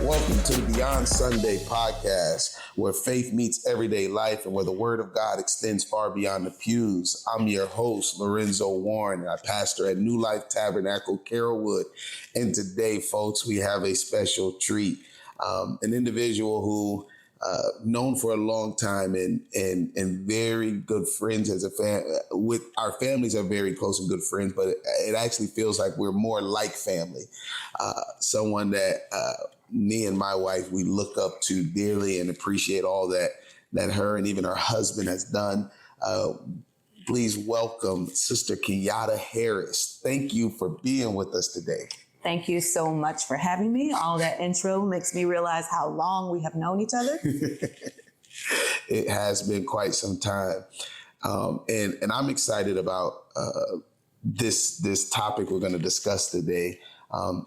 Welcome to the Beyond Sunday podcast, where faith meets everyday life and where the word of God extends far beyond the pews. I'm your host, Lorenzo Warren, and I pastor at New Life Tabernacle, Carrollwood. And today, folks, we have a special treat. An individual who known for a long time and very good friends as a with our families are very close and good friends, but it actually feels like we're more like family. Someone that me and my wife, we look up to dearly and appreciate all that her and even her husband has done. Please welcome Sister Kenyatta Harris. Thank you for being with us today. Thank you so much for having me. All that intro makes me realize how long we have known each other. It has been quite some time. And I'm excited about this topic we're going to discuss today.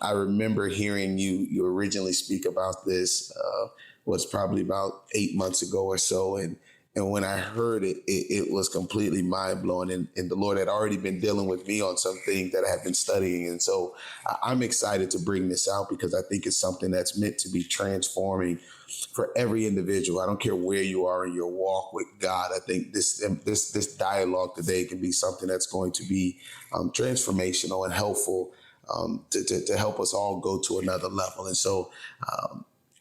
I remember hearing you originally speak about this was probably about 8 months ago or so. And when I heard it, it was completely mind-blowing. And the Lord had already been dealing with me on some things that I had been studying. And so I'm excited to bring this out because I think it's something that's meant to be transforming for every individual. I don't care where you are in your walk with God. I think this dialogue today can be something that's going to be transformational and helpful to help us all go to another level. And so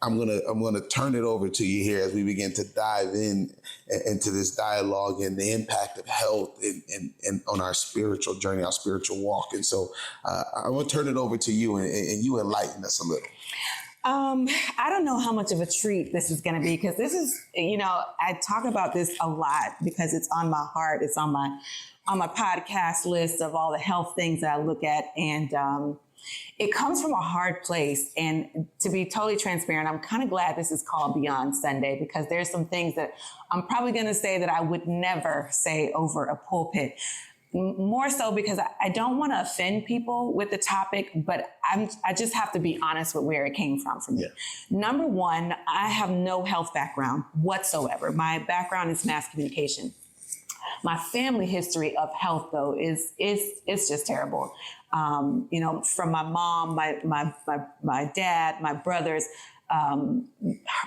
I'm gonna turn it over to you here as we begin to dive into this dialogue and the impact of health and on our spiritual journey, our spiritual walk. And so I want to turn it over to you and you enlighten us a little. I don't know how much of a treat this is going to be because this is, I talk about this a lot because it's on my heart. It's on my podcast list of all the health things that I look at. And it comes from a hard place. And to be totally transparent, I'm kind of glad this is called Beyond Sunday because there's some things that I'm probably going to say that I would never say over a pulpit. More so because I don't want to offend people with the topic, but I just have to be honest with where it came from for me. Yeah. Number one, I have no health background whatsoever. My background is mass communication. My family history of health, though, is just terrible. From my mom, my dad, my brothers,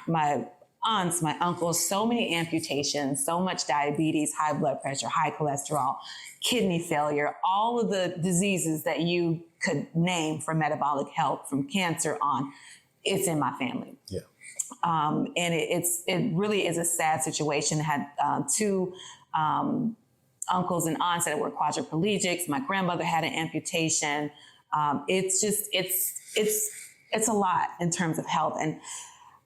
my aunts, my uncles, so many amputations, so much diabetes, high blood pressure, high cholesterol, kidney failure, all of the diseases that you could name for metabolic health, from cancer on, it's in my family. Yeah. And it really is a sad situation. I had two uncles and aunts that were quadriplegics. My grandmother had an amputation. It's a lot in terms of health. And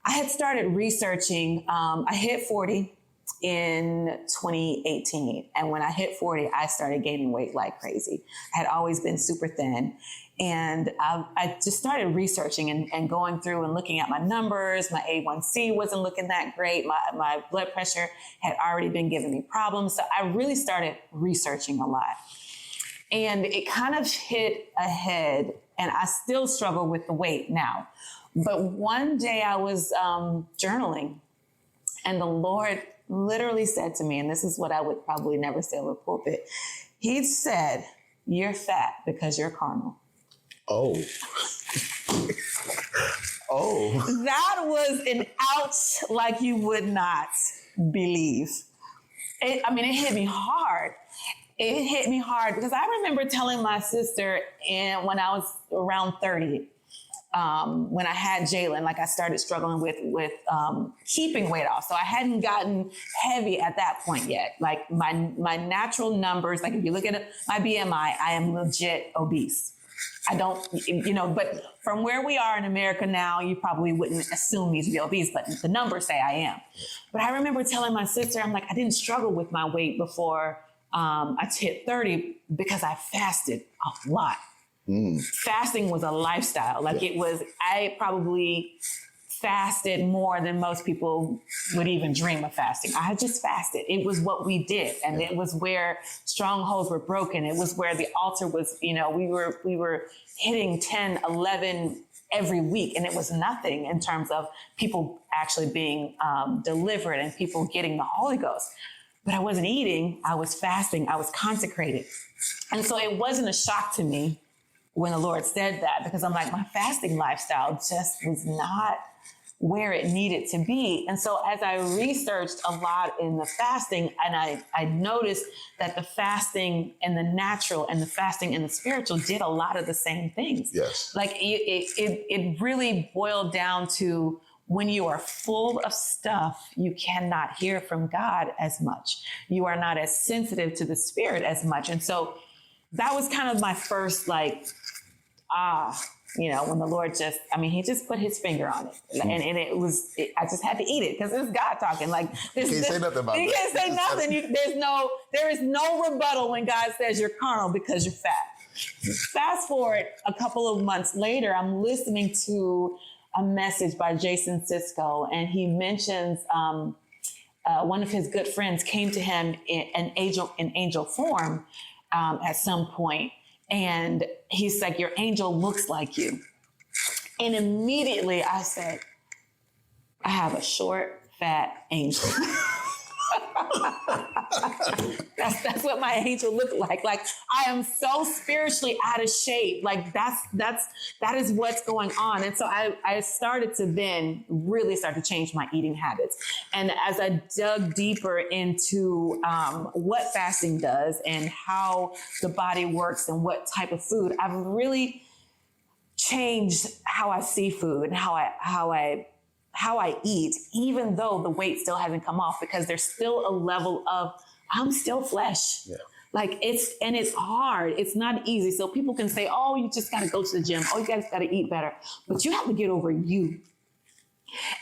I had started researching. I hit 40 in 2018. And when I hit 40, I started gaining weight like crazy. I had always been super thin. And I just started researching and going through and looking at my numbers. My A1C wasn't looking that great. My blood pressure had already been giving me problems. So I really started researching a lot. And it kind of hit ahead, and I still struggle with the weight now. But one day I was journaling, and the Lord literally said to me, and this is what I would probably never say over pulpit. He said, "You're fat because you're carnal." Oh. Oh. That was an ouch like you would not believe. It hit me hard. It hit me hard because I remember telling my sister when I was around 30, when I had Jalen, like I started struggling with keeping weight off. So I hadn't gotten heavy at that point yet. Like my natural numbers, like if you look at my BMI, I am legit obese. I don't, but from where we are in America now, you probably wouldn't assume me to be obese, but the numbers say I am. But I remember telling my sister, I'm like, I didn't struggle with my weight before I hit 30 because I fasted a lot. Fasting was a lifestyle. Like I probably fasted more than most people would even dream of fasting. I just fasted. It was what we did. And it was where strongholds were broken. It was where the altar was, we were hitting 10, 11 every week. And it was nothing in terms of people actually being delivered and people getting the Holy Ghost. But I wasn't eating. I was fasting. I was consecrated. And so it wasn't a shock to me when the Lord said that, because I'm like, my fasting lifestyle just was not where it needed to be. And so as I researched a lot in the fasting, and I noticed that the fasting and the natural and the fasting and the spiritual did a lot of the same things. Yes. Like it really boiled down to, when you are full of stuff, you cannot hear from God as much. You are not as sensitive to the Spirit as much. And so that was kind of my first, like, when the Lord he just put his finger on it. And I just had to eat it because it's God talking. Like, you can't say nothing about it. You can't say nothing. There is no rebuttal when God says you're carnal because you're fat. Fast forward a couple of months later, I'm listening to a message by Jason Sisko, and he mentions one of his good friends came to him in angel form at some point. And he's like, your angel looks like you. And immediately I said, I have a short, fat angel. That's what my angel looked like. Like, I am so spiritually out of shape. Like, that is what's going on. And so I started to then really start to change my eating habits. And as I dug deeper into what fasting does and how the body works and what type of food, I've really changed how I see food and how I eat, even though the weight still hasn't come off, because there's still a level of, I'm still flesh. Yeah. Like, it's hard. It's not easy. So people can say, oh, you just got to go to the gym. Oh, you guys got to eat better. But you have to get over you.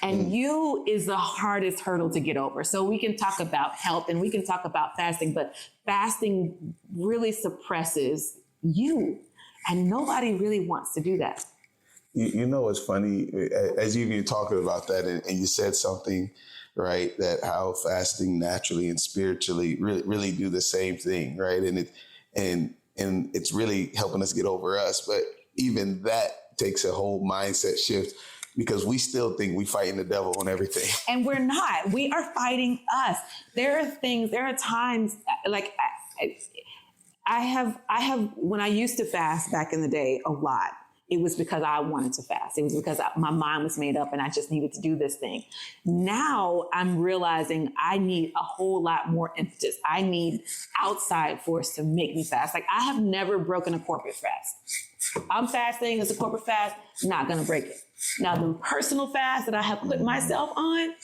And you is the hardest hurdle to get over. So we can talk about health and we can talk about fasting, but fasting really suppresses you. And nobody really wants to do that. You know, it's funny, as you've been talking about that, and you said something, right, that how fasting naturally and spiritually really do the same thing, right? And it's really helping us get over us. But even that takes a whole mindset shift, because we still think we fighting the devil on everything. And we're not. We are fighting us. There are times, like, I have, when I used to fast back in the day a lot, it was because I wanted to fast. It was because my mind was made up and I just needed to do this thing. Now I'm realizing I need a whole lot more impetus. I need outside force to make me fast. Like, I have never broken a corporate fast. I'm fasting, it's a corporate fast, not gonna break it. Now, the personal fast that I have put myself on,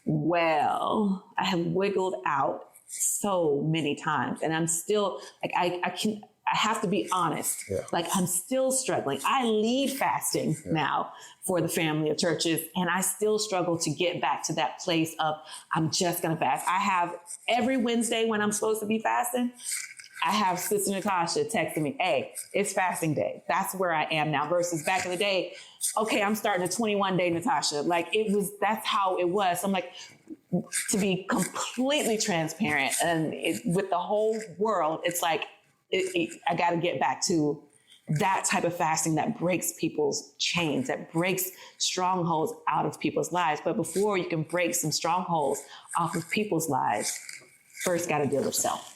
well, I have wiggled out so many times, and I'm still like, I have to be honest. Yeah. Like, I'm still struggling. I lead fasting now for the family of churches, and I still struggle to get back to that place of, I'm just going to fast. I have every Wednesday when I'm supposed to be fasting, I have Sister Natasha texting me, hey, it's fasting day. That's where I am now, versus back in the day, okay, I'm starting a 21-day Natasha. Like, that's how it was. So I'm like, to be completely transparent and with the whole world, it's like, I got to get back to that type of fasting that breaks people's chains, that breaks strongholds out of people's lives. But before you can break some strongholds off of people's lives, first got to deal with self.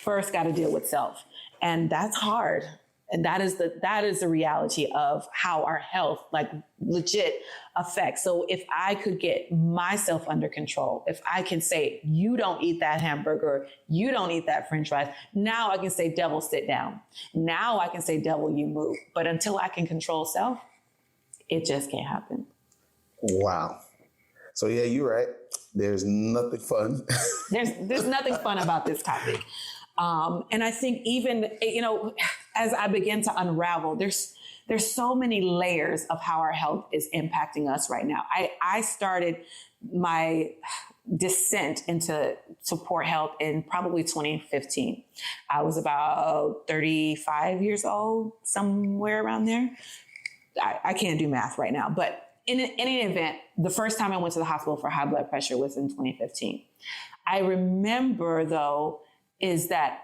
First got to deal with self. And that's hard. And that is the reality of how our health, like, legit affects. So if I could get myself under control, if I can say, you don't eat that hamburger, you don't eat that French fries, now I can say, devil, sit down. Now I can say, devil, you move. But until I can control self, it just can't happen. Wow. So yeah, you're right. There's nothing fun. There's nothing fun about this topic. And I think even, as I begin to unravel, there's so many layers of how our health is impacting us right now. I started my descent into support health in probably 2015. I was about 35 years old, somewhere around there. I can't do math right now, but in any event, the first time I went to the hospital for high blood pressure was in 2015. I remember, though, is that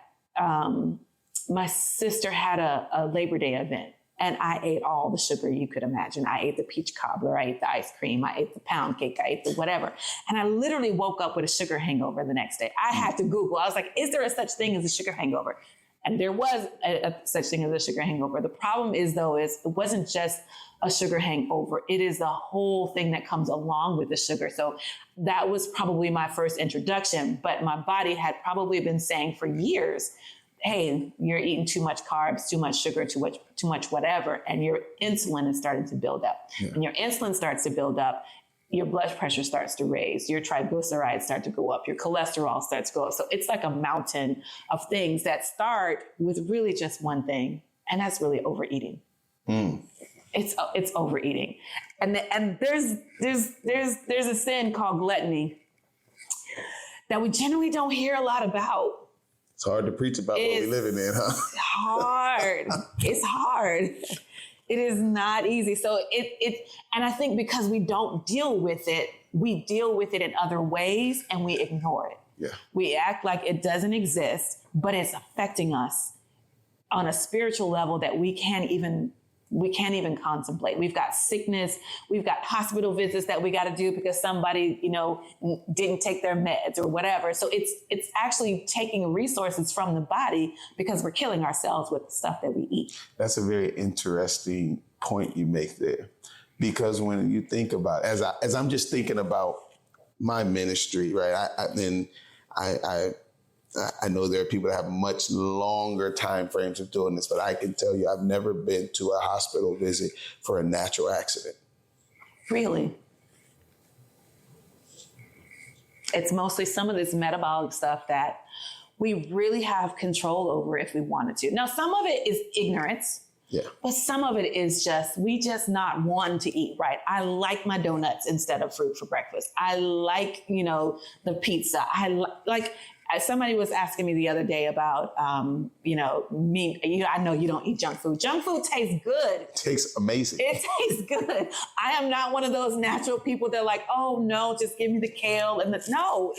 my sister had a Labor Day event, and I ate all the sugar you could imagine. I ate the peach cobbler, I ate the ice cream, I ate the pound cake, I ate the whatever. And I literally woke up with a sugar hangover the next day. I had to Google. I was like, is there a such thing as a sugar hangover? And there was a such thing as a sugar hangover. The problem is it wasn't just a sugar hangover. It is the whole thing that comes along with the sugar. So that was probably my first introduction, but my body had probably been saying for years, hey, you're eating too much carbs, too much sugar, too much whatever. And your insulin is starting to build up. Yeah. And your insulin starts to build up, your blood pressure starts to raise, your triglycerides start to go up, your cholesterol starts to go up. So it's like a mountain of things that start with really just one thing, and that's really overeating. It's overeating. And there's a sin called gluttony that we generally don't hear a lot about. It's hard to preach about what we're living in, huh? It's hard. It is not easy. So and I think because we don't deal with it, we deal with it in other ways and we ignore it. Yeah. We act like it doesn't exist, but it's affecting us on a spiritual level that we can't even contemplate. We've got sickness. We've got hospital visits that we got to do because somebody, didn't take their meds or whatever. So it's actually taking resources from the body because we're killing ourselves with the stuff that we eat. That's a very interesting point you make there, because when you think about, as I'm just thinking about my ministry, right? I know there are people that have much longer time frames of doing this, but I can tell you I've never been to a hospital visit for a natural accident. Really? It's mostly some of this metabolic stuff that we really have control over if we wanted to. Now, some of it is ignorance. Yeah. But some of it is we just not want to eat right. I like my donuts instead of fruit for breakfast. I like, the pizza. Somebody was asking me the other day about, me. I know you don't eat junk food. Junk food tastes good. It tastes amazing. It tastes good. I am not one of those natural people that are like, oh no, just give me the kale no.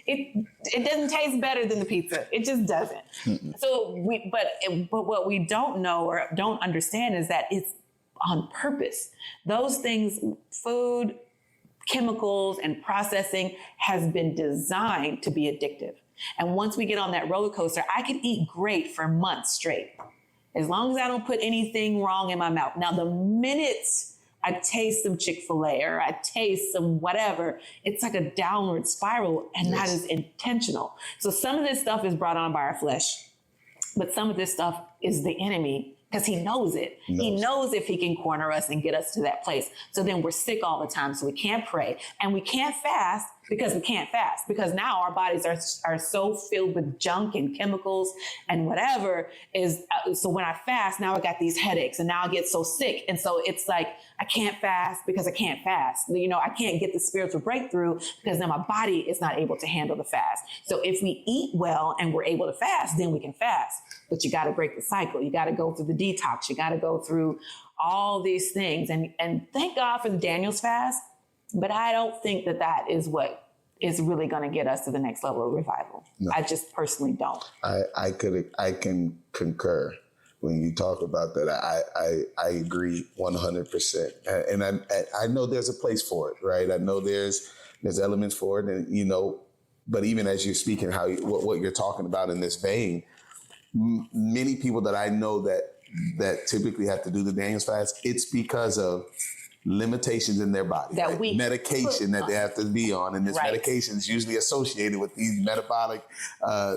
It doesn't taste better than the pizza. It just doesn't. Mm-mm. So but what we don't know or don't understand is that it's on purpose. Those things, food, chemicals, and processing has been designed to be addictive. And once we get on that roller coaster, I could eat great for months straight, as long as I don't put anything wrong in my mouth. Now, the minute I taste some Chick-fil-A or I taste some whatever, it's like a downward spiral, and that is intentional. So some of this stuff is brought on by our flesh, but some of this stuff is the enemy, because he knows it. He knows if he can corner us and get us to that place. So then we're sick all the time. So we can't pray and we can't fast because now our bodies are so filled with junk and chemicals and whatever so when I fast, now I got these headaches and now I get so sick. And so it's like, I can't fast because I can't fast. I can't get the spiritual breakthrough because then my body is not able to handle the fast. So if we eat well and we're able to fast, then we can fast. But you got to break the cycle. You got to go through the detox. You got to go through all these things. And thank God for the Daniel's fast. But I don't think that is what is really going to get us to the next level of revival. No. I just personally don't. I can concur. When you talk about that, I agree 100%. And I know there's a place for it, right? I know there's elements for it, and but even as you're speaking, what you're talking about in this vein, many people that I know that typically have to do the Daniel's fast, it's because of limitations in their body, medication that they have to be on. And this medication is usually associated with these metabolic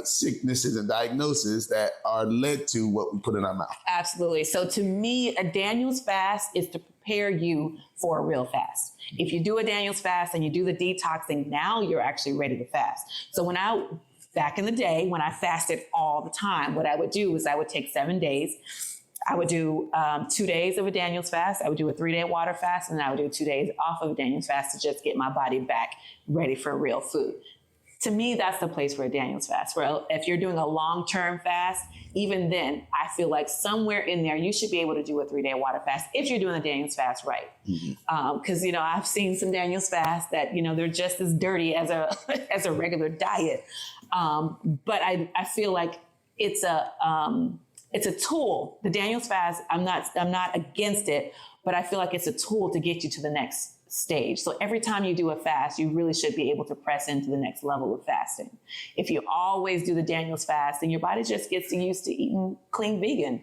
sicknesses and diagnoses that are led to what we put in our mouth. Absolutely. So to me, a Daniel's fast is to prepare you for a real fast. If you do a Daniel's fast and you do the detoxing, now you're actually ready to fast. So back in the day, when I fasted all the time, what I would do is I would take 7 days. I would do 2 days of a Daniel's fast. I would do a 3-day water fast, and I would do 2 days off of a Daniel's fast to just get my body back ready for real food. To me, that's the place for a Daniel's fast. Where if you're doing a long-term fast, even then, I feel like somewhere in there, you should be able to do a 3-day water fast if you're doing the Daniel's fast right. Because, I've seen some Daniel's fasts that, they're just as dirty as a regular diet. But I feel like it's a tool. The Daniel's fast, I'm not against it, but I feel like it's a tool to get you to the next stage. So every time you do a fast, you really should be able to press into the next level of fasting. If you always do the Daniel's fast, then your body just gets used to eating clean vegan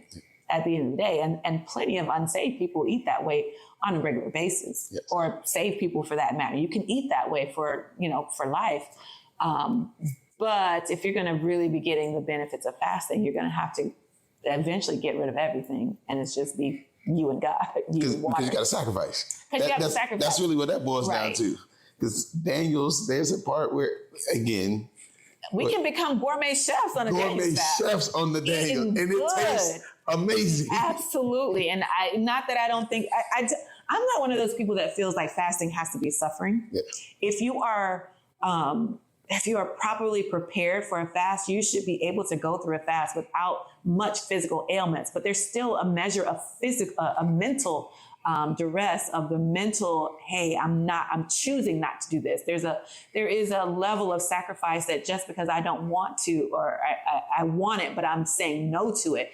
at the end of the day. And plenty of unsaved people eat that way on a regular basis, yes. or saved people for that matter. You can eat that way for life. But if you're going to really be getting the benefits of fasting, you're going to have to eventually get rid of everything. And it's just be you and God, you and water. Because you got to sacrifice. Because you have to sacrifice. That's really what that boils down to. Because Daniel's, there's a part where, again, we can become gourmet chefs on a Daniel's fast. Gourmet chefs on the Daniel. And it tastes amazing. Absolutely. And not that I don't think, I'm not one of those people that feels like fasting has to be suffering. Yeah. If you are properly prepared for a fast, you should be able to go through a fast without much physical ailments. But there's still a measure of a mental duress, of the mental, hey, I'm choosing not to do this. There is a level of sacrifice that just because I don't want to, or I want it, but I'm saying no to it.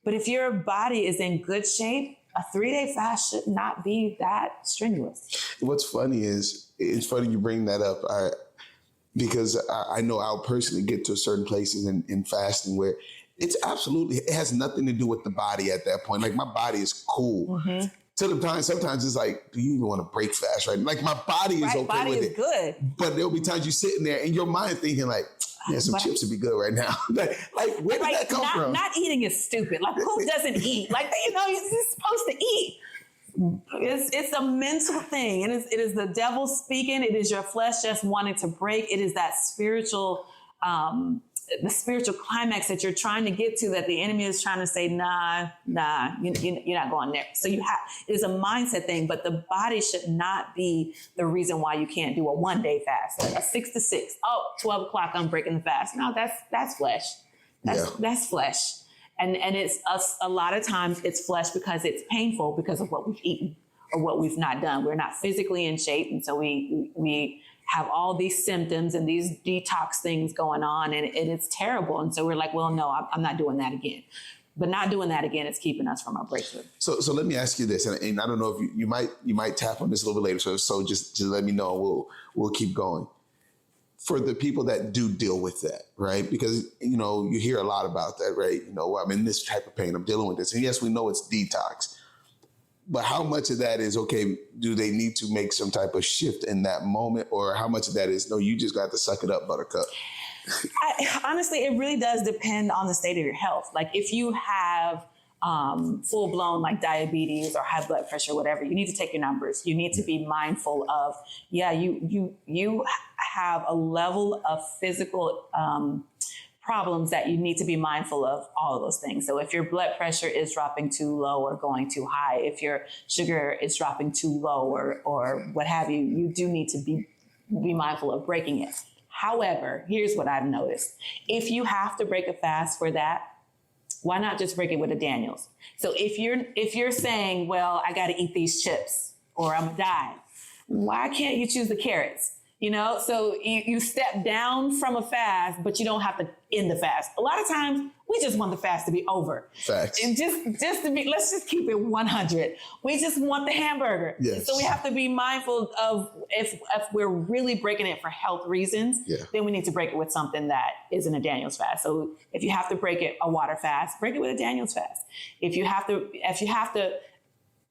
But if your body is in good shape, a 3-day fast should not be that strenuous. What's funny is, it's funny you bring that up. Because I know I'll personally get to certain places in fasting where it has nothing to do with the body at that point. Like my body is cool. Mm-hmm. To the time, sometimes it's like, do you even want to break fast, right? Like my body is okay body with is it. Good. But there'll be times you're sitting there and your mind thinking like, yeah, some chips would be good right now. like where did that come from? Not eating is stupid. Like who doesn't eat? Like, you're supposed to eat. It's a mental thing. It is the devil speaking. It is your flesh just wanting to break. It is that spiritual, the spiritual climax that you're trying to get to, that the enemy is trying to say, nah, you're not going there. So it is a mindset thing, but the body should not be the reason why you can't do a 1-day fast, a 6 to 6. 12 o'clock, I'm breaking the fast. No, that's flesh. That's flesh. And it's a lot of times it's flesh because it's painful because of what we've eaten or what we've not done. We're not physically in shape. And so we have all these symptoms and these detox things going on, and it's terrible. And so we're like, well, no, I'm not doing that again. But not doing that again is keeping us from our breakthrough. So let me ask you this, and I don't know if you might tap on this a little bit later. So just let me know. We'll keep going. For the people that do deal with that, right? Because, you hear a lot about that, right? I'm in this type of pain, I'm dealing with this. And yes, we know it's detox. But how much of that is, okay, do they need to make some type of shift in that moment? Or how much of that is, no, you just got to suck it up, buttercup? Honestly, it really does depend on the state of your health. Like if you have full blown like diabetes or high blood pressure, whatever, you need to take your numbers. You need to be mindful of, you have a level of physical problems that you need to be mindful of, all of those things. So if your blood pressure is dropping too low or going too high, if your sugar is dropping too low or what have you, you do need to be mindful of breaking it. However, here's what I've noticed. If you have to break a fast for that, why not just break it with a Daniel's? So if you're saying, well, I got to eat these chips or I'm dying, why can't you choose the carrots? So you step down from a fast, but you don't have to end the fast. A lot of times we just want the fast to be over. Facts. And let's just keep it 100. We just want the hamburger. Yes. So we have to be mindful of if we're really breaking it for health reasons, then we need to break it with something that isn't a Daniel's fast. So if you have to break it a water fast, break it with a Daniel's fast. If you have to,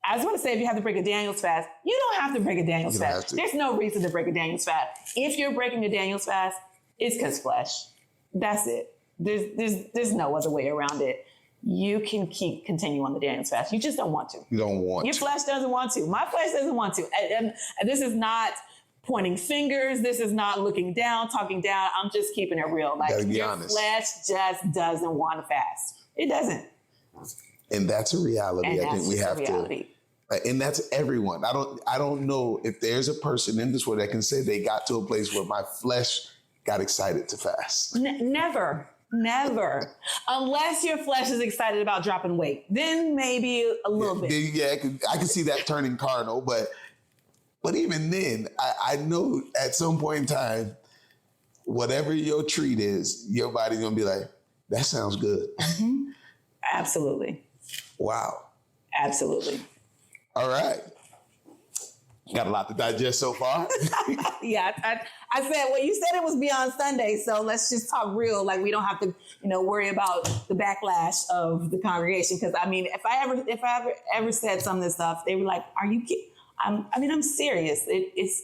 I just want to say, if you have to break a Daniel's fast, you don't have to break a Daniel's fast. There's no reason to break a Daniel's fast. If you're breaking a Daniel's fast, it's because flesh. That's it. There's no other way around it. You can continue on the Daniel's fast. You just don't want to. You don't want Your flesh doesn't want to. My flesh doesn't want to. And this is not pointing fingers. This is not looking down, talking down. I'm just keeping it real. Like your honest. flesh just doesn't want to fast. It doesn't. And that's a reality. And I think we have to. And that's everyone. I don't know if there's a person in this world that can say they got to a place where my flesh got excited to fast. Never. Unless your flesh is excited about dropping weight. Then maybe a little bit. Yeah, I can see that turning cardinal. But even then, I know at some point in time, whatever your treat is, your body's going to be like, that sounds good. Mm-hmm. Absolutely. Wow. Absolutely. All right. Got a lot to digest so far. Yeah, I said, well, you said it was beyond Sunday, so let's just talk real. Like we don't have to, worry about the backlash of the congregation. Because I mean, if I ever said some of this stuff, they were like, "Are you kidding?" I'm serious. It's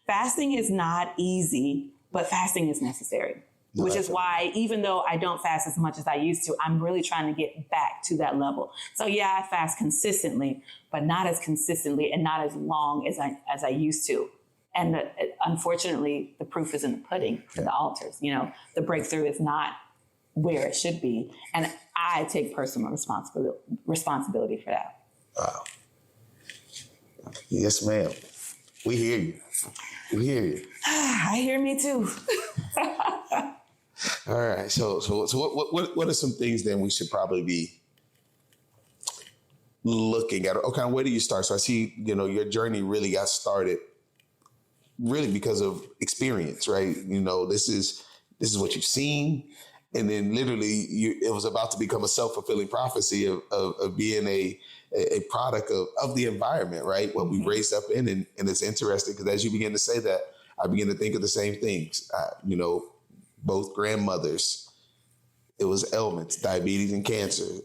fasting is not easy, but fasting is necessary. No, which is why, even though I don't fast as much as I used to, I'm really trying to get back to that level. So yeah, I fast consistently, but not as consistently and not as long as I used to. And unfortunately, the proof is in the pudding for the altars. The breakthrough is not where it should be. And I take personal responsibility for that. Wow. Yes, ma'am. We hear you. We hear you. I hear me too. All right. So what are some things then we should probably be looking at? Okay, where do you start? So I see, your journey really got started really because of experience, right? This is what you've seen. And then literally it was about to become a self-fulfilling prophecy of being a product of the environment, right? What we raised up in. And it's interesting because as you begin to say that, I begin to think of the same things. Both grandmothers, it was ailments, diabetes and cancer.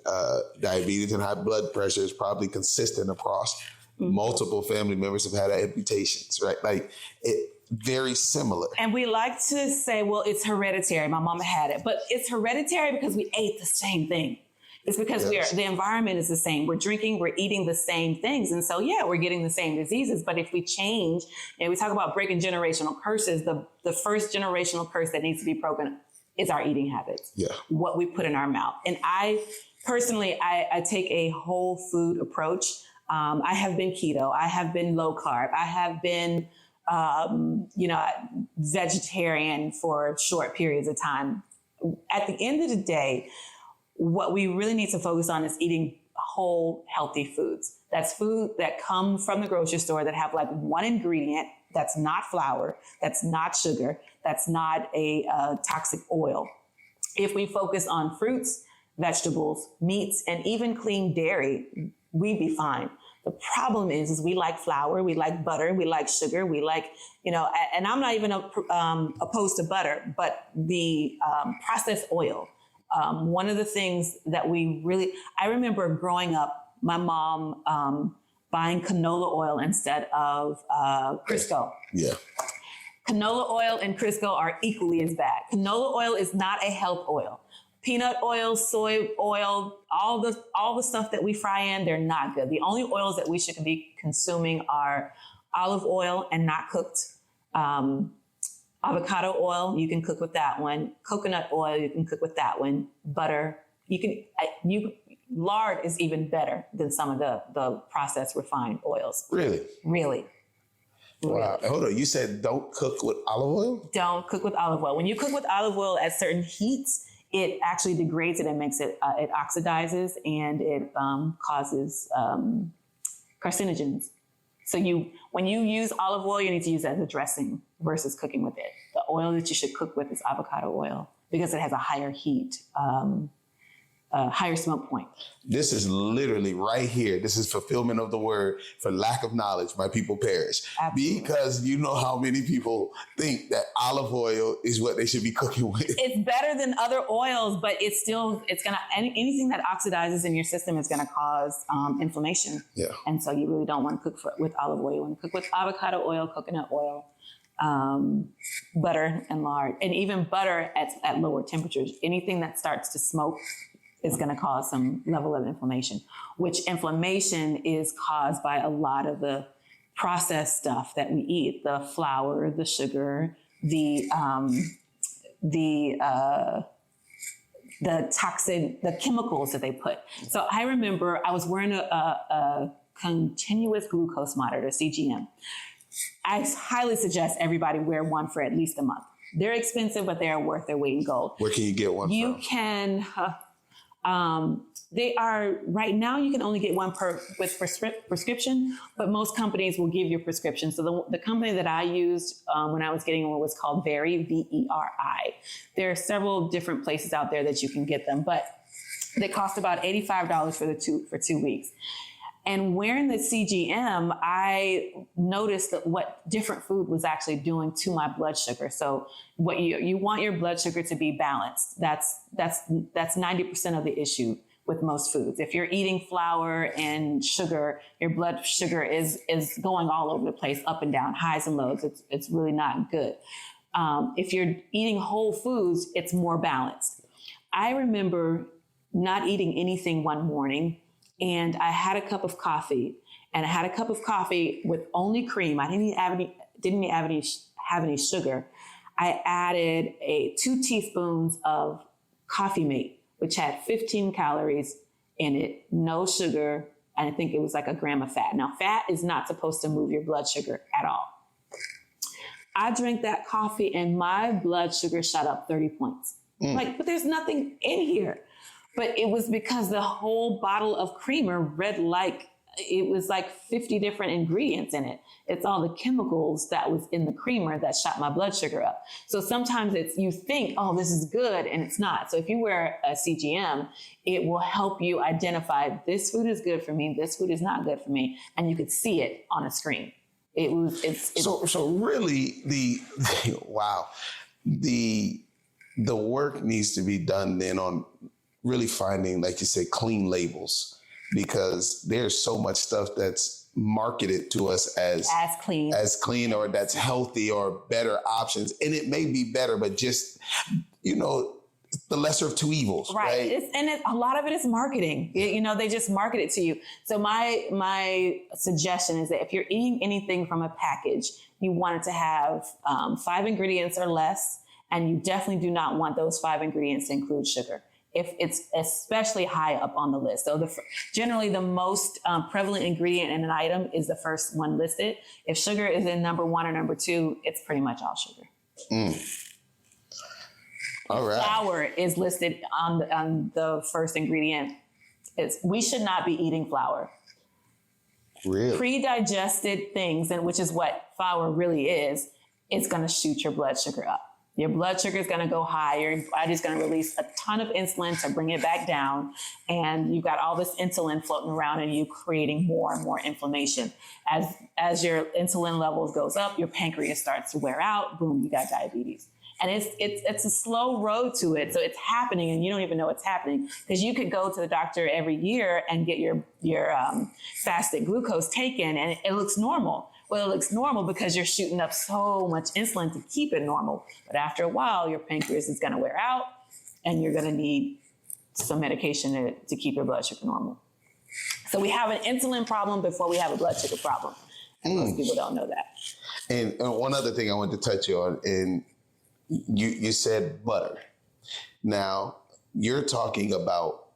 Diabetes and high blood pressure is probably consistent across multiple family members have had amputations, right? Like it very similar. And we like to say, well, it's hereditary. My mama had it, but it's hereditary because we ate the same thing. It's because the environment is the same. We're drinking, we're eating the same things. And so, yeah, we're getting the same diseases. But if we change, and we talk about breaking generational curses, the first generational curse that needs to be broken is our eating habits. Yeah. What we put in our mouth. And I personally, I take a whole food approach. I have been keto. I have been low carb. I have been, vegetarian for short periods of time. At the end of the day, what we really need to focus on is eating whole, healthy foods. That's food that come from the grocery store that have like one ingredient that's not flour, that's not sugar, that's not a toxic oil. If we focus on fruits, vegetables, meats, and even clean dairy, we'd be fine. The problem is we like flour, we like butter, we like sugar, we like, and I'm not even opposed to butter, but the processed oil. One of the things that I remember growing up, my mom buying canola oil instead of Crisco. Yeah. Canola oil and Crisco are equally as bad. Canola oil is not a health oil. Peanut oil, soy oil, all the stuff that we fry in, they're not good. The only oils that we should be consuming are olive oil and not cooked. Avocado oil, you can cook with that one. Coconut oil, you can cook with that one. Butter, lard is even better than some of the processed refined oils. Really? Really. Wow. Hold on. You said don't cook with olive oil? Don't cook with olive oil. When you cook with olive oil at certain heats, it actually degrades it and makes it, it oxidizes and it causes carcinogens. So when you use olive oil, you need to use it as a dressing versus cooking with it. The oil that you should cook with is avocado oil because it has a higher heat, higher smoke point. This is literally right here. This is fulfillment of the word. For lack of knowledge, my people perish. Absolutely. Because you know how many people think that olive oil is what they should be cooking with. It's better than other oils, but it's gonna, anything that oxidizes in your system is gonna cause inflammation. Yeah. And so you really don't want to cook with olive oil. You want to cook with avocado oil, coconut oil, butter and lard, and even butter at lower temperatures. Anything that starts to smoke is going to cause some level of inflammation, which inflammation is caused by a lot of the processed stuff that we eat, the flour, the sugar, the toxin, the chemicals that they put. So I remember I was wearing a continuous glucose monitor, CGM. I highly suggest everybody wear one for at least a month. They're expensive, but they are worth their weight in gold. Where can you get one You from? can... they are right now. You can only get one with prescription, but most companies will give you a prescription. So the company that I used when I was getting one was called Veri, VERI. There are several different places out there that you can get them, but they cost about $85 for 2 weeks. And wearing the CGM, I noticed that what different food was actually doing to my blood sugar. So what you want your blood sugar to be balanced. That's 90% of the issue with most foods. If you're eating flour and sugar, your blood sugar is going all over the place, up and down, highs and lows. It's really not good. If you're eating whole foods, it's more balanced. I remember not eating anything one morning, and I had a cup of coffee, and I had a cup of coffee with only cream. I didn't have any sugar. I added 2 teaspoons of Coffee Mate, which had 15 calories in it, no sugar, and I think it was like a gram of fat. Now, fat is not supposed to move your blood sugar at all. I drank that coffee and my blood sugar shot up 30 points. But there's nothing in here. But it was because the whole bottle of creamer read like it was like 50 different ingredients in it. It's all the chemicals that was in the creamer that shot my blood sugar up. So sometimes you think, oh, this is good, and it's not. So if you wear a CGM, it will help you identify this food is good for me, this food is not good for me, and you could see it on a screen. So really wow, the work needs to be done then on really finding, like you said, clean labels, because there's so much stuff that's marketed to us as clean or that's healthy or better options. And it may be better, but just, the lesser of two evils. Right. A lot of it is marketing. They just market it to you. So my suggestion is that if you're eating anything from a package, you want it to have 5 ingredients or less. And you definitely do not want those 5 ingredients to include sugar, if it's especially high up on the list. So generally the most prevalent ingredient in an item is the first one listed. If sugar is in number 1 or number 2, it's pretty much all sugar. All right. Flour is listed on the first ingredient. We should not be eating flour. Really? Pre-digested things, and which is what flour really is, it's going to shoot your blood sugar up. Your blood sugar is going to go high. Your body's going to release a ton of insulin to bring it back down. And you've got all this insulin floating around and you creating more and more inflammation. As your insulin levels goes up, your pancreas starts to wear out. Boom, you got diabetes. And it's a slow road to it. So it's happening and you don't even know it's happening, because you could go to the doctor every year and get your fasted glucose taken and it looks normal. Well, it looks normal because you're shooting up so much insulin to keep it normal. But after a while, your pancreas is going to wear out and you're going to need some medication to keep your blood sugar normal. So we have an insulin problem before we have a blood sugar problem. And most people don't know that. And one other thing I want to touch on, and you said butter. Now, you're talking about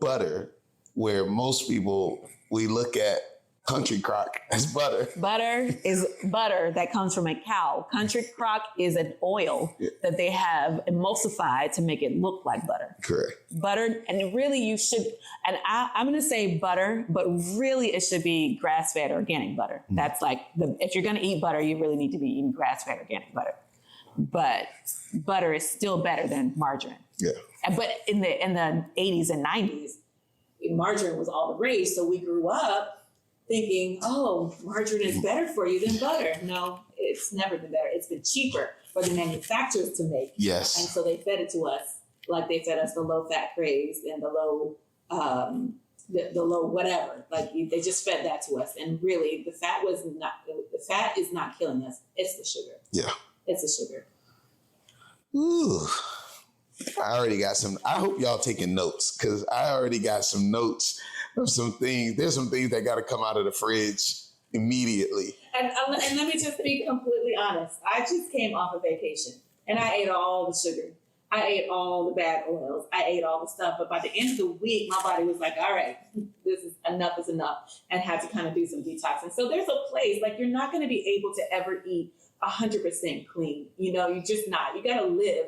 butter where most people, we look at Country Crock as butter. Butter is butter that comes from a cow. Country Crock is an oil that they have emulsified to make it look like butter. Correct. Butter, and really you should, and I'm going to say butter, but really it should be grass-fed organic butter. That's like, if you're going to eat butter, you really need to be eating grass-fed organic butter. But butter is still better than margarine. Yeah. But in the 80s and 90s, margarine was all the rage. So we grew up thinking, oh, margarine is better for you than butter. No, it's never been better. It's been cheaper for the manufacturers to make. Yes. And so they fed it to us like they fed us the low fat craze and the low whatever. Like they just fed that to us. And really the fat is not killing us. It's the sugar. Yeah. It's the sugar. Ooh. I already got I hope y'all taking notes, because I already got some notes of some things. There's some things that got to come out of the fridge immediately. And let me just be completely honest. I just came off a vacation and I ate all the sugar. I ate all the bad oils. I ate all the stuff. But by the end of the week, my body was like, all right, this is enough, and had to kind of do some detoxing. So there's a place, like you're not going to be able to ever eat 100% clean. You're just not. You got to live.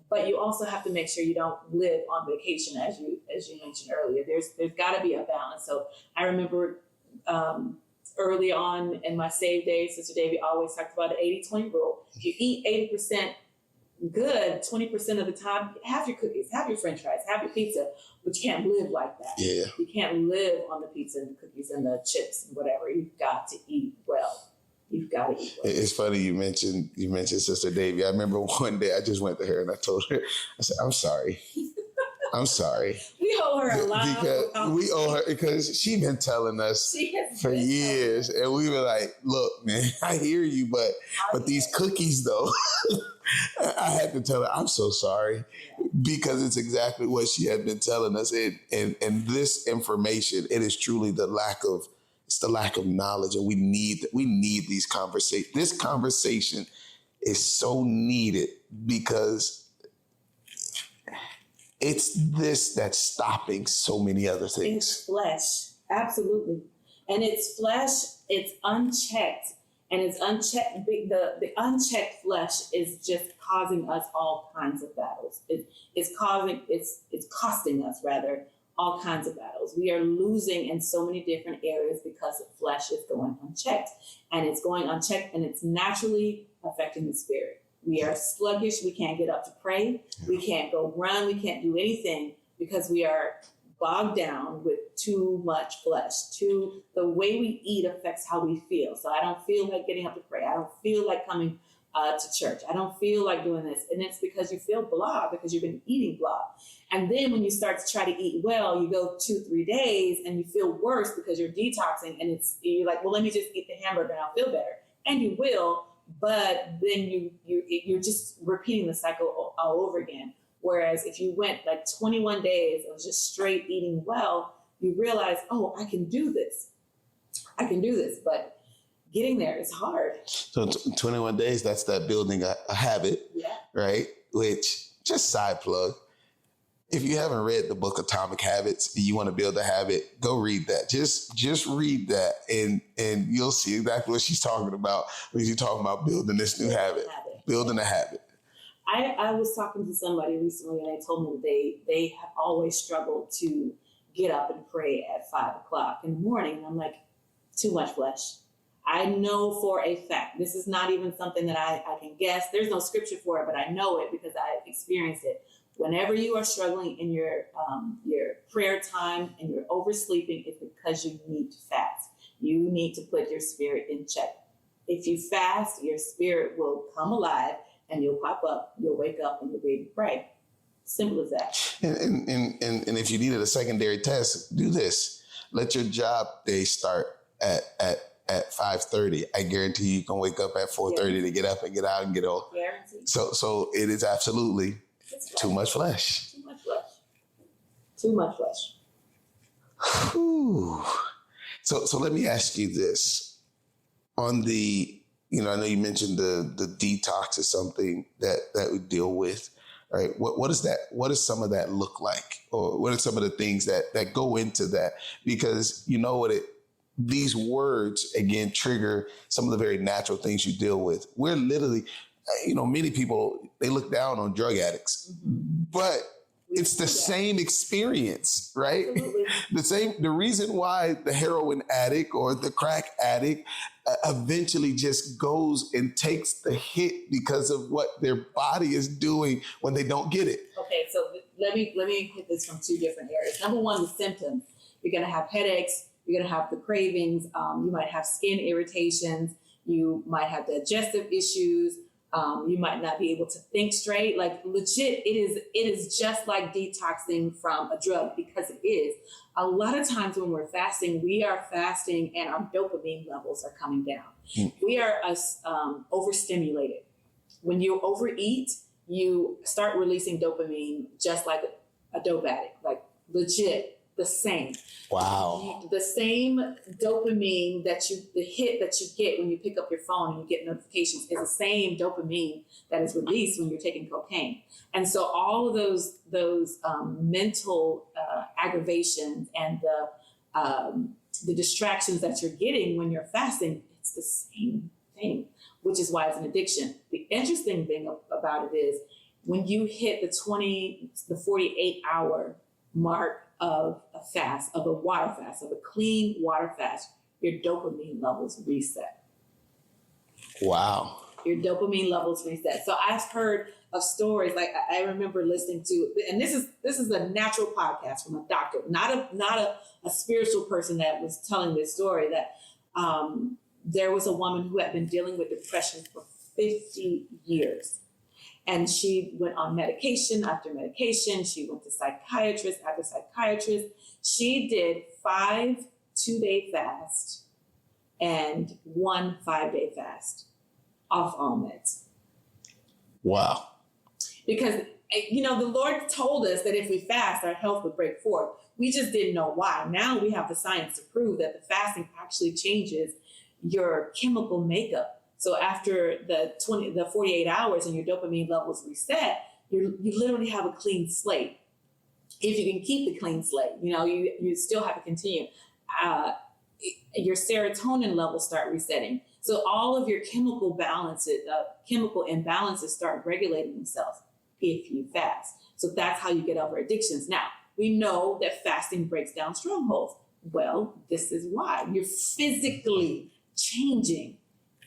But you also have to make sure you don't live on vacation, as you mentioned earlier. There's got to be a balance. So I remember early on in my save days, Sister Davy always talked about the 80-20 rule. If you eat 80% good 20% of the time. Have your cookies, have your French fries, have your pizza, but you can't live like that. Yeah. You can't live on the pizza and the cookies and the chips and whatever. You've got to eat well. You've got to eat well. It's funny you mentioned Sister Davy. I remember one day I just went to her and I told her, I said, I'm sorry. I'm sorry. We owe her a lot. Because we owe her, because she been telling us for years. And we were like, look, man, I hear you, but these cookies though, I had to tell her, I'm so sorry, because it's exactly what she had been telling us. And this information, it is truly the lack of knowledge. And we need these conversations. This conversation is so needed, because it's this that's stopping so many other things. It's flesh, absolutely. And it's flesh, it's unchecked. And it's unchecked. The unchecked flesh is just causing us all kinds of battles. It's costing us rather all kinds of battles. We are losing in so many different areas because the flesh is going unchecked. And it's going unchecked, and it's naturally affecting the spirit. We are sluggish. We can't get up to pray. We can't go run. We can't do anything because we are bogged down with too much flesh. The way we eat affects how we feel. So I don't feel like getting up to pray. I don't feel like coming to church. I don't feel like doing this. And it's because you feel blah, because you've been eating blah. And then when you start to try to eat well, you go 2-3 days and you feel worse because you're detoxing. And you're like, well, let me just eat the hamburger and I'll feel better. And you will. But then you're just repeating the cycle all over again. Whereas if you went like 21 days of just straight eating well, you realize, oh, I can do this. But getting there is hard. So 21 days, that's that building a habit, right? Which, just side plug, if you haven't read the book Atomic Habits and you want to build a habit, go read that. Just read that, and you'll see exactly what she's talking about when she's talking about building this new habit. Building a habit. I was talking to somebody recently, and they told me they have always struggled to get up and pray at 5:00 in the morning. And I'm like, too much flesh. I know for a fact, this is not even something that I can guess. There's no scripture for it, but I know it because I've experienced it. Whenever you are struggling in your prayer time and you're oversleeping, it's because you need to fast. You need to put your spirit in check. If you fast, your spirit will come alive and you'll pop up, you'll wake up, and you'll be able to pray. Simple as that. And if you needed a secondary test, do this. Let your job day start at 5:30. I guarantee you can wake up at 4:30 to get up and get out and get on. Guaranteed. So it is absolutely too much flesh. Too much flesh. Too much flesh. Whew. So let me ask you this. On the, I know you mentioned the detox is something that we deal with, right? What is that? What does some of that look like? Or what are some of the things that go into that? Because you know what these words, again, trigger some of the very natural things you deal with. We're literally, many people, they look down on drug addicts, but it's the same experience, right? Absolutely. The reason why the heroin addict or the crack addict eventually just goes and takes the hit because of what their body is doing when they don't get it. Okay, so let me hit this from two different areas. Number one, the symptoms. You're going to have headaches. You're going to have the cravings. You might have skin irritations. You might have digestive issues. You might not be able to think straight. Like legit, it is just like detoxing from a drug, because it is. A lot of times when we're fasting, we are fasting and our dopamine levels are coming down. We are overstimulated. When you overeat, you start releasing dopamine just like a dope addict, like legit. The same. Wow. The same dopamine the hit that you get when you pick up your phone and you get notifications is the same dopamine that is released when you're taking cocaine. And so all of those mental aggravations and the distractions that you're getting when you're fasting, it's the same thing, which is why it's an addiction. The interesting thing about it is when you hit the 48-hour mark of a fast, of a water fast, of a clean water fast, your dopamine levels reset. Wow. your dopamine levels reset. So I've heard of stories, like I remember listening to, and this is a natural podcast from a doctor, not a spiritual person that was telling this story, that there was a woman who had been dealing with depression for 50 years. And she went on medication after medication. She went to psychiatrist after psychiatrist. She did 5 2-day fasts and 1 5-day fast off all meds. Wow. Because, the Lord told us that if we fast, our health would break forth. We just didn't know why. Now we have the science to prove that the fasting actually changes your chemical makeup. So after the 48 hours and your dopamine levels reset, you literally have a clean slate. If you can keep the clean slate, you still have to continue. Your serotonin levels start resetting. So all of your chemical imbalances start regulating themselves if you fast. So that's how you get over addictions. Now, we know that fasting breaks down strongholds. Well, this is why. You're physically changing.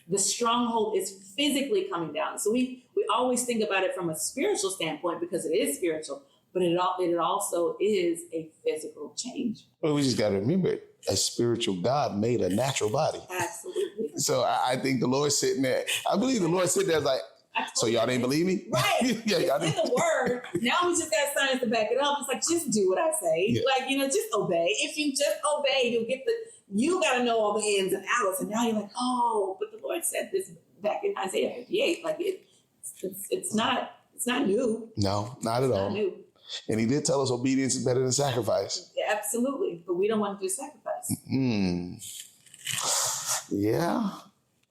The stronghold is physically coming down. So we always think about it from a spiritual standpoint because it is spiritual, but it also is a physical change. Well, we just got to remember, a spiritual God made a natural body. Absolutely. So I think the Lord's sitting there. I believe the Lord sitting there like, so y'all didn't believe me? Right. Yeah, y'all it's in the word. Now we just got science to back it up. It's like, just do what I say. Yeah. Just obey. If you just obey, you got to know all the ins and outs. And now you're like, oh, but the Lord said this back in Isaiah 58. Like it's not new. No, not at all. Not new. And he did tell us obedience is better than sacrifice. Yeah, absolutely. But we don't want to do sacrifice. Yeah.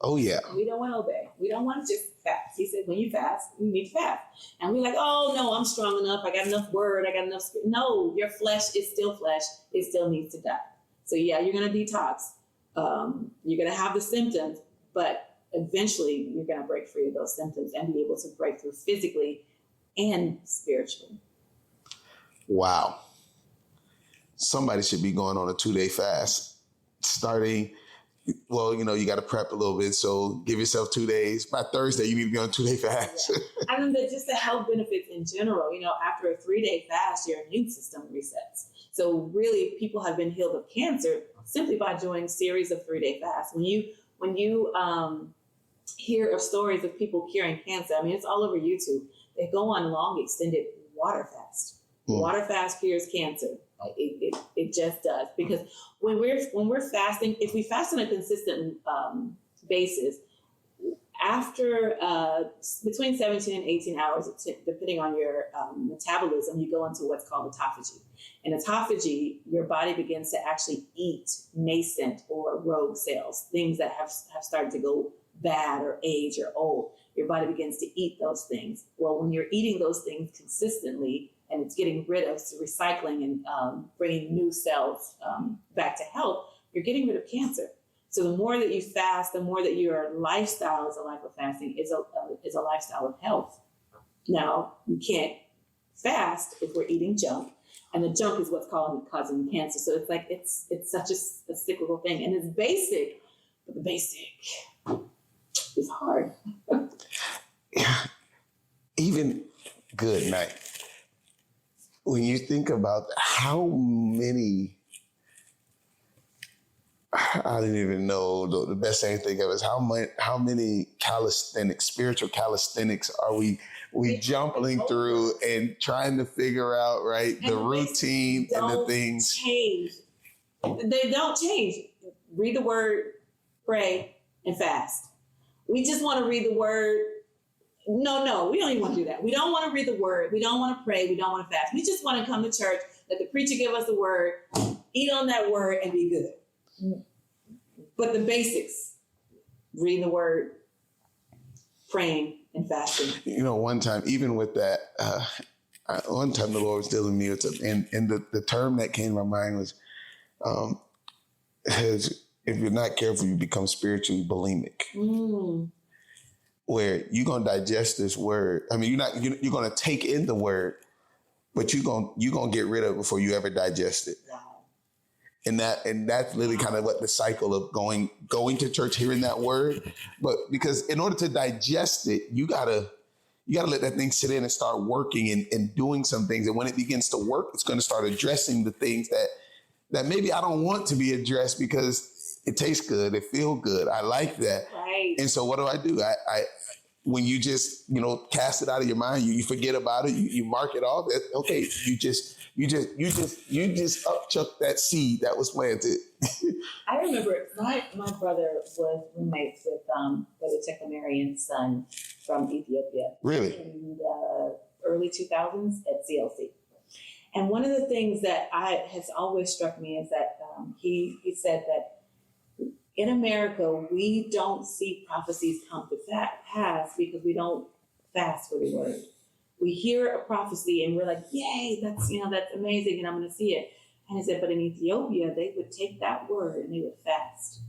Oh, yeah. We don't want to obey. We don't want to just fast. He said, when you fast, you need to fast. And we're like, oh, no, I'm strong enough. I got enough word. I got enough spirit. No, your flesh is still flesh. It still needs to die. So, yeah, you're going to detox. You're going to have the symptoms, but eventually you're going to break free of those symptoms and be able to break through physically and spiritually. Wow. Somebody should be going on a 2-day fast starting. Well, you got to prep a little bit. So give yourself 2 days. By Thursday, you need to be on a 2-day fast. Yeah. I mean, just the health benefits in general. After a 3-day fast, your immune system resets. So really, people have been healed of cancer simply by doing series of 3-day fasts. When you hear of stories of people curing cancer, I mean, it's all over YouTube. They go on long, extended water fast. Water fast cures cancer. It just does, because when we're fasting, if we fast on a consistent basis, after between 17 and 18 hours, depending on your metabolism, you go into what's called autophagy. In autophagy, your body begins to actually eat nascent or rogue cells, things that have started to go bad or age or old. Your body begins to eat those things. Well, when you're eating those things consistently, and it's getting rid of recycling and bringing new cells back to health, you're getting rid of cancer. So the more that you fast, the more that your lifestyle is a life of fasting, is a lifestyle of health. Now, you can't fast if we're eating junk, and the junk is what's causing cancer. So it's like it's such a cyclical thing, and it's basic, but the basic is hard. Even good night. When you think about how many, I don't even know, the best thing to think of is how many spiritual calisthenics are we jumping through and trying to figure out, right, the routine and the things. Change. They don't change. Read the word, pray, and fast. We just want to read the word. No, we don't even want to do that. We don't want to read the word. We don't want to pray. We don't want to fast. We just want to come to church, let the preacher give us the word, eat on that word, and be good. But the basics, reading the word, praying, and fasting. One time, even with that, one time the Lord was dealing with me with and the term that came to my mind was, if you're not careful, you become spiritually bulimic. Where you're gonna digest this word. I mean, you're gonna take in the word, but you're gonna get rid of it before you ever digest it. Wow. And that's literally kind of what the cycle of going to church, hearing that word. But because in order to digest it, you gotta let that thing sit in and start working and doing some things. And when it begins to work, it's going to start addressing the things that maybe I don't want to be addressed because it tastes good, it feels good, I like that. Right. And so what do? I when you just cast it out of your mind, you forget about it, you mark it off. Okay, you just upchuck that seed that was planted. I remember my brother was roommates with Brother Tekemarian's son from Ethiopia. Really? In the early 2000s at CLC. And one of the things that has always struck me is that he said that in America, we don't see prophecies come to pass because we don't fast for the word. We hear a prophecy and we're like, yay, that's amazing and I'm going to see it. And he said, but in Ethiopia, they would take that word and they would fast.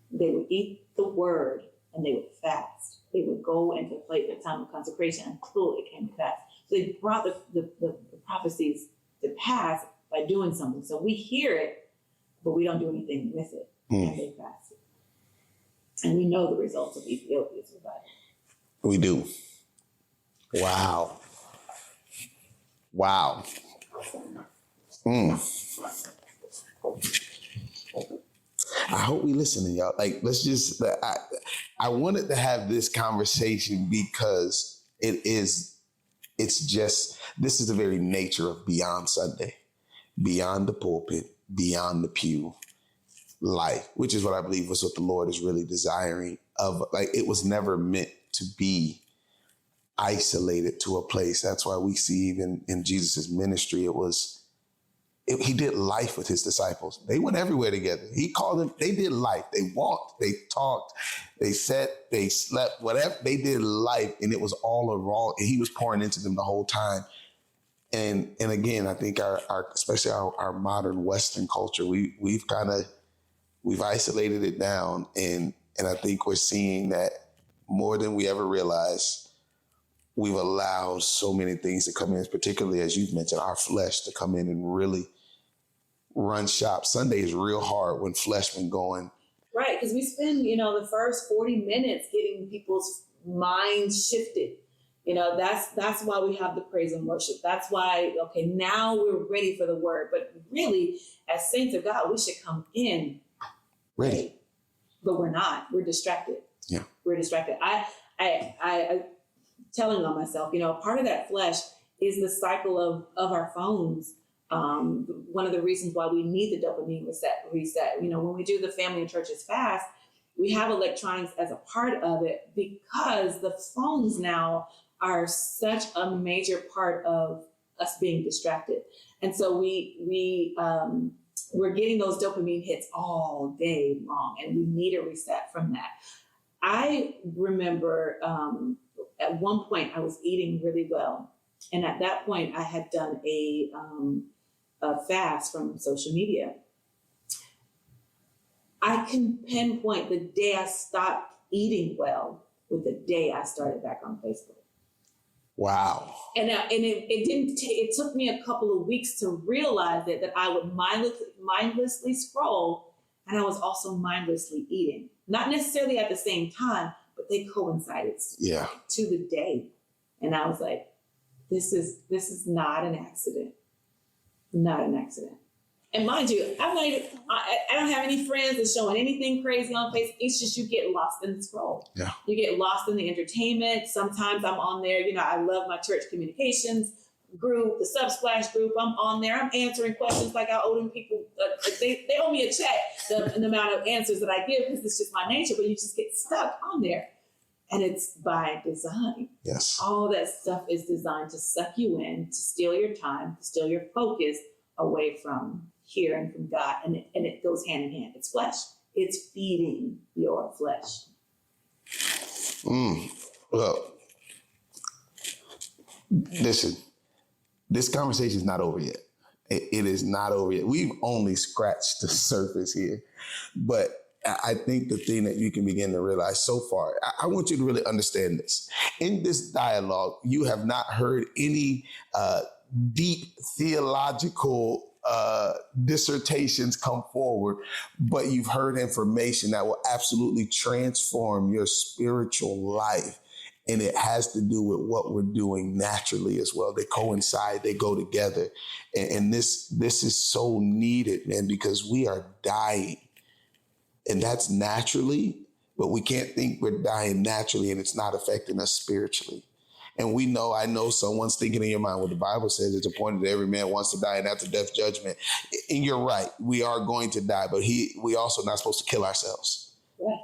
They would eat the word and they would fast. They would go into a time of consecration until it came to pass. So they brought the prophecies to pass by doing something. So we hear it, but we don't do anything with it. And they fasted. And we know the results of Ethiopia's revival. We do. Wow. I hope we listening, y'all. Like, let's just, I wanted to have this conversation because this is the very nature of Beyond Sunday, beyond the pulpit, beyond the pew life, which is what I believe was what the Lord is really desiring of. Like, it was never meant to be isolated to a place. That's why we see even in Jesus's ministry, he did life with his disciples. They went everywhere together. He called them, they did life. They walked, they talked, they sat, they slept, whatever. They did life, and it was all around, and he was pouring into them the whole time. And again, I think especially our modern Western culture, we've isolated it down, and I think we're seeing that more than we ever realized. We've allowed so many things to come in, particularly as you've mentioned, our flesh to come in and really run shop. Sunday is real hard when flesh been going. Right, because we spend, the first 40 minutes getting people's minds shifted. That's why we have the praise and worship. That's why, okay, now we're ready for the word. But really, as saints of God, we should come in ready. But we're not. We're distracted. Yeah. We're distracted. I telling on myself, part of that flesh is the cycle of our phones. One of the reasons why we need the dopamine reset. When we do the family and churches fast, we have electronics as a part of it because the phones now are such a major part of us being distracted. And so we're getting those dopamine hits all day long, and we need a reset from that. I remember at one point I was eating really well. And at that point I had done a fast from social media. I can pinpoint the day I stopped eating well with the day I started back on Facebook. Wow. And it took me a couple of weeks to realize that I would mindlessly scroll, and I was also mindlessly eating. Not necessarily at the same time, but they coincided to the day. And I was like, this is not an accident. Not an accident. And mind you, I don't have any friends that's showing anything crazy on Facebook. It's just you get lost in the scroll. Yeah. You get lost in the entertainment. Sometimes I'm on there. I love my church communications group, the Subsplash group. I'm on there. I'm answering questions like I owe them people. They owe me a check, the amount of answers that I give, because it's just my nature. But you just get stuck on there. And it's by design. Yes. All that stuff is designed to suck you in, to steal your time, to steal your focus away from hearing from God. And it goes hand in hand. It's flesh. It's feeding your flesh. Well, listen, this conversation is not over yet. It is not over yet. We've only scratched the surface here. But I think the thing that you can begin to realize so far, I want you to really understand this. In this dialogue, you have not heard any deep theological dissertations come forward, but you've heard information that will absolutely transform your spiritual life. And it has to do with what we're doing naturally as well. They coincide, they go together. And this is so needed, man, because we are dying. And that's naturally, but we can't think we're dying naturally and it's not affecting us spiritually. And I know someone's thinking in your mind, well, the Bible says it's appointed that every man wants to die and after death judgment. And you're right, we are going to die, but we also not supposed to kill ourselves. Right.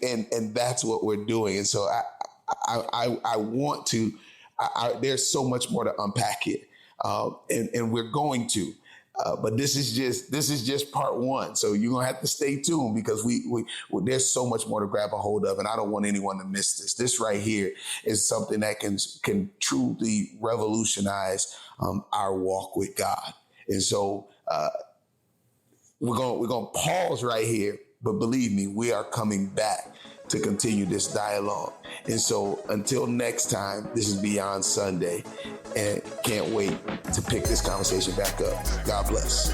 And that's what we're doing. And so I want to, there's so much more to unpack here. And we're going to. But this is just part one. So you're gonna have to stay tuned because there's so much more to grab a hold of, and I don't want anyone to miss this. This right here is something that can truly revolutionize our walk with God. And so we're gonna pause right here, but believe me, we are coming back to continue this dialogue. And so until next time, this is Beyond Sunday, and can't wait to pick this conversation back up. God bless.